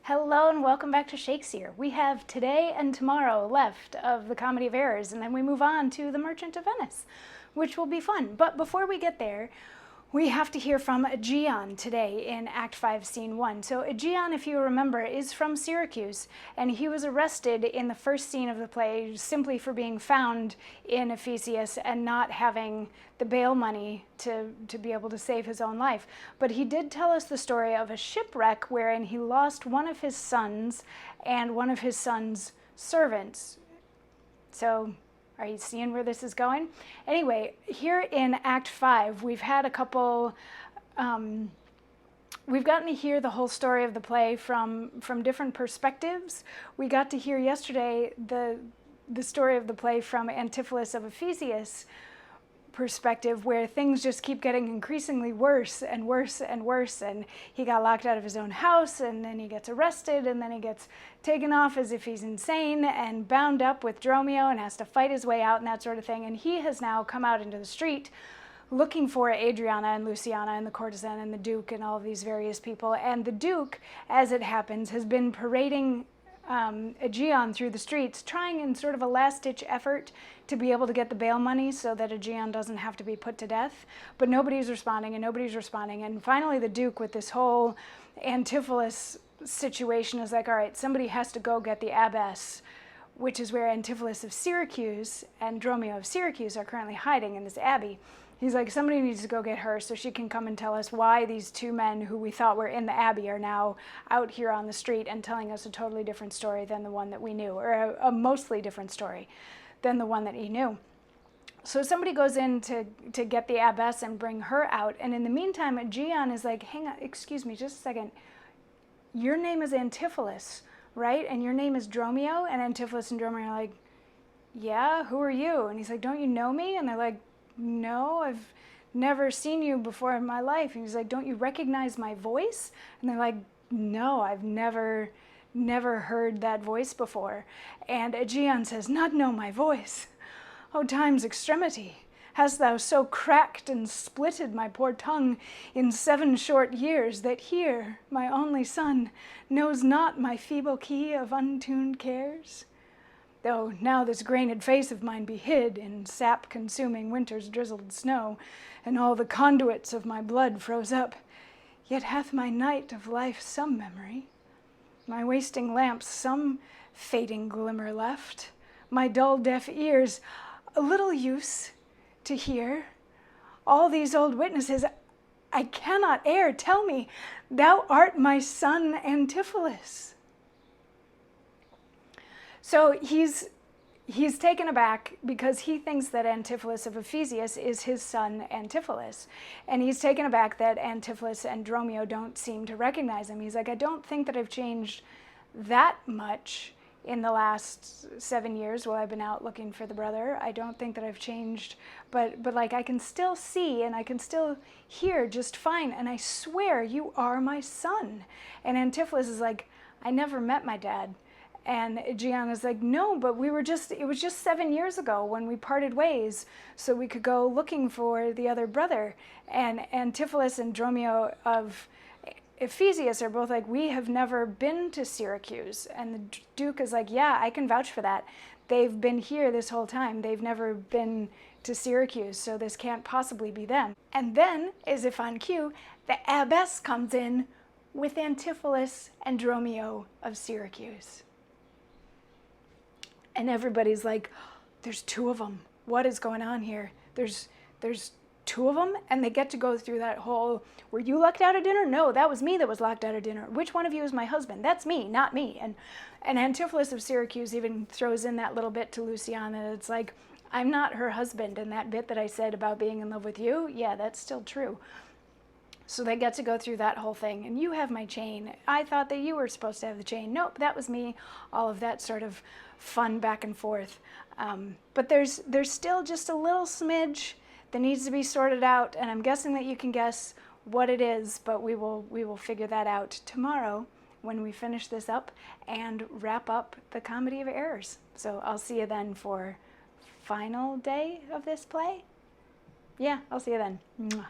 Hello and welcome back to Shakesyear. We have today and tomorrow left of the Comedy of Errors, and then we move on to The Merchant of Venice, which will be fun. But before we get there, we have to hear from Egeon today in Act 5, Scene 1. So Egeon, if you remember, is from Syracuse, and he was arrested in the first scene of the play simply for being found in Ephesius and not having the bail money to be able to save his own life. But he did tell us the story of a shipwreck wherein he lost one of his sons and one of his son's servants. So are you seeing where this is going? Anyway, here in Act 5, we've had a couple, we've gotten to hear the whole story of the play from different perspectives. We got to hear yesterday the story of the play from Antipholus of Ephesius perspective, where things just keep getting increasingly worse and worse and worse, and he got locked out of his own house, and then he gets arrested, and then he gets taken off as if he's insane and bound up with Dromio and has to fight his way out and that sort of thing. And he has now come out into the street looking for Adriana and Luciana and the courtesan and the Duke and all of these various people. And the Duke, as it happens, has been parading Egeon through the streets, trying in sort of a last-ditch effort to be able to get the bail money so that Egeon doesn't have to be put to death. But nobody's responding, and nobody's responding. And finally the Duke, with this whole Antipholus situation, is like, all right, somebody has to go get the abbess, which is where Antipholus of Syracuse and Dromio of Syracuse are currently hiding in this abbey. He's like, somebody needs to go get her so she can come and tell us why these two men who we thought were in the abbey are now out here on the street and telling us a totally different story than the one that we knew, or a mostly different story than the one that he knew. So somebody goes in to get the abbess and bring her out. And in the meantime, Egeon is like, hang on, excuse me, just a second. Your name is Antipholus, right? And your name is Dromio? And Antipholus and Dromio are like, yeah, who are you? And he's like, don't you know me? And they're like, no, I've never seen you before in my life. And he's like, don't you recognize my voice? And they're like, no, I've never heard that voice before. And Egeon says, not know my voice? O time's extremity, hast thou so cracked and splitted my poor tongue in 7 short years, that here my only son knows not my feeble key of untuned cares? Though now this grained face of mine be hid in sap-consuming winter's drizzled snow, and all the conduits of my blood froze up, yet hath my night of life some memory, my wasting lamps some fading glimmer left, my dull deaf ears a little use to hear. All these old witnesses I cannot err. Tell me, thou art my son Antipholus. So he's taken aback because he thinks that Antipholus of Ephesius is his son Antipholus. And he's taken aback that Antipholus and Dromio don't seem to recognize him. He's like, I don't think that I've changed that much in the last 7 years while I've been out looking for the brother. I don't think that I've changed, but like I can still see and I can still hear just fine. And I swear you are my son. And Antipholus is like, I never met my dad. And Egeon is like, no, but it was just 7 years ago when we parted ways so we could go looking for the other brother. And Antipholus and Dromio of Ephesius are both like, we have never been to Syracuse. And the Duke is like, yeah, I can vouch for that. They've been here this whole time. They've never been to Syracuse, so this can't possibly be them. And then, as if on cue, the abbess comes in with Antipholus and Dromio of Syracuse. And everybody's like, there's 2 of them. What is going on here? There's 2 of them, and they get to go through that whole, were you locked out of dinner? No, that was me that was locked out of dinner. Which one of you is my husband? That's me, not me. And Antipholus of Syracuse even throws in that little bit to Luciana. It's like, I'm not her husband, and that bit that I said about being in love with you, yeah, that's still true. So they get to go through that whole thing. And you have my chain. I thought that you were supposed to have the chain. Nope, that was me. All of that sort of fun back and forth. But there's still just a little smidge that needs to be sorted out. And I'm guessing that you can guess what it is. But we will figure that out tomorrow when we finish this up and wrap up the Comedy of Errors. So I'll see you then for final day of this play. Yeah, I'll see you then. Mwah.